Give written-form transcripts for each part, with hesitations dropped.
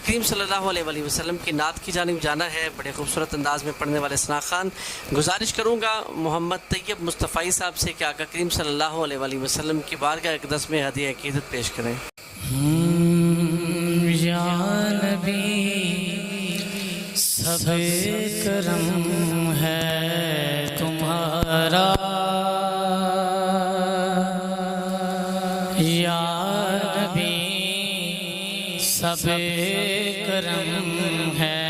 करीम सल्लल्लाहु अलैहि वसल्लम की नात की जानिब जाना है। बड़े खूबसूरत अंदाज में पढ़ने वाले सना खान, गुजारिश करूँगा मोहम्मद तैयब मुस्तफ़ाई साहब से कि आका करीम सल्लल्लाहु अलैहि वसल्लम की बारगाह अक़दस में हदिया अक़ीदत पेश करें। या नबी सब करम है तुम्हारा, या नबी सब करम है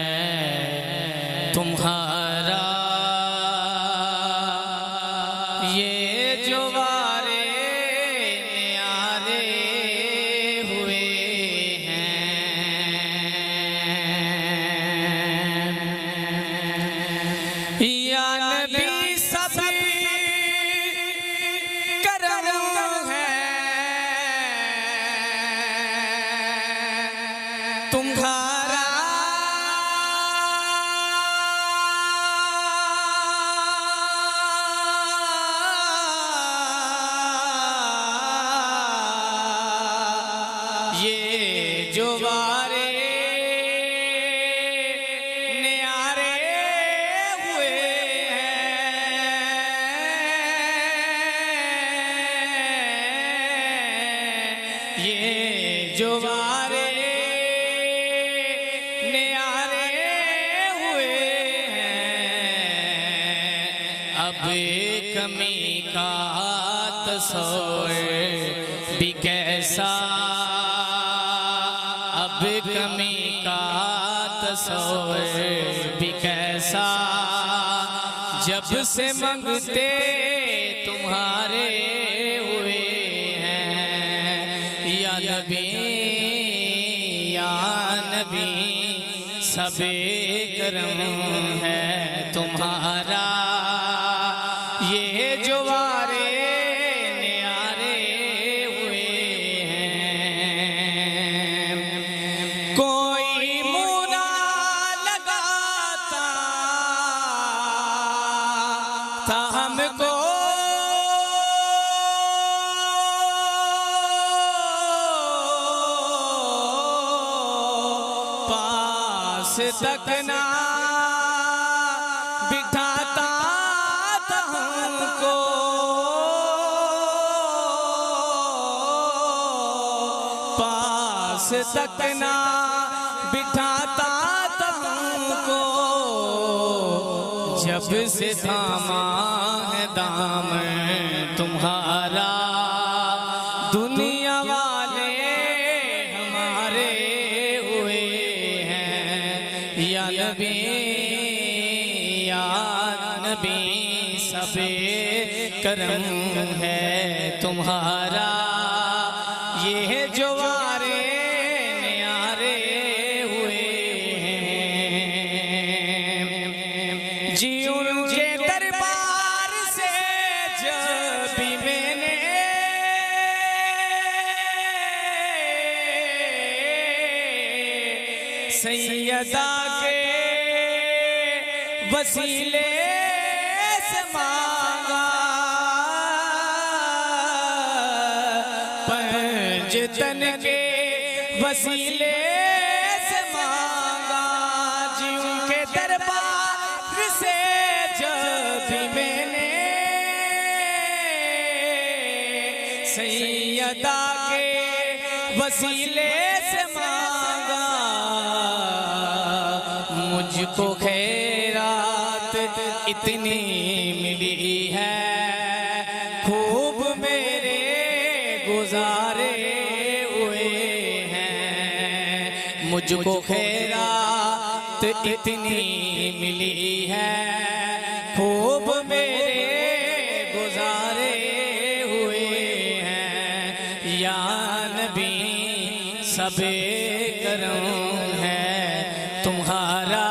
तुम्हारा। ये जो वारे न्यारे हुए हैं, या नबी सब करम है तुम्हारा। ये जो वारे न्यारे हुए हैं, ये जो वारे न्यारे हुए हैं, अब कमी का तस्वर भी कैसा, अब कमी का तस्वर भी कैसा, जब से मंगते तुम्हारे हुए हैं। या नबी सबे करम है तुम्हारा। ये जो वारे न्यारे हुए हैं, कोई मुना लगाता था हमको, पास तक ना बिठाता था हमको, पास तक ना बिठाता था हमको। जब से थामा है दामन तुम्हारा, दुनिया वाले हमारे हुए हैं। या नबी सबे करम है तुम्हारा। ये जो वारे न्यारे हुए हैं, जी उनके दरबार से जब भी मैंने सैयदा के वसीले से मांगा, पंजतन के वसीले से मांगा, जी उनके दरबार से जब भी मैंने सैयदा के वसीले से मांगा, मुझको खैरात इतनी मिली है, खूब मेरे गुजारे हुए हैं। मुझको खैरात इतनी मिली है, खूब मेरे गुजारे हुए हैं। या नबी सबे करम है तुम्हारा।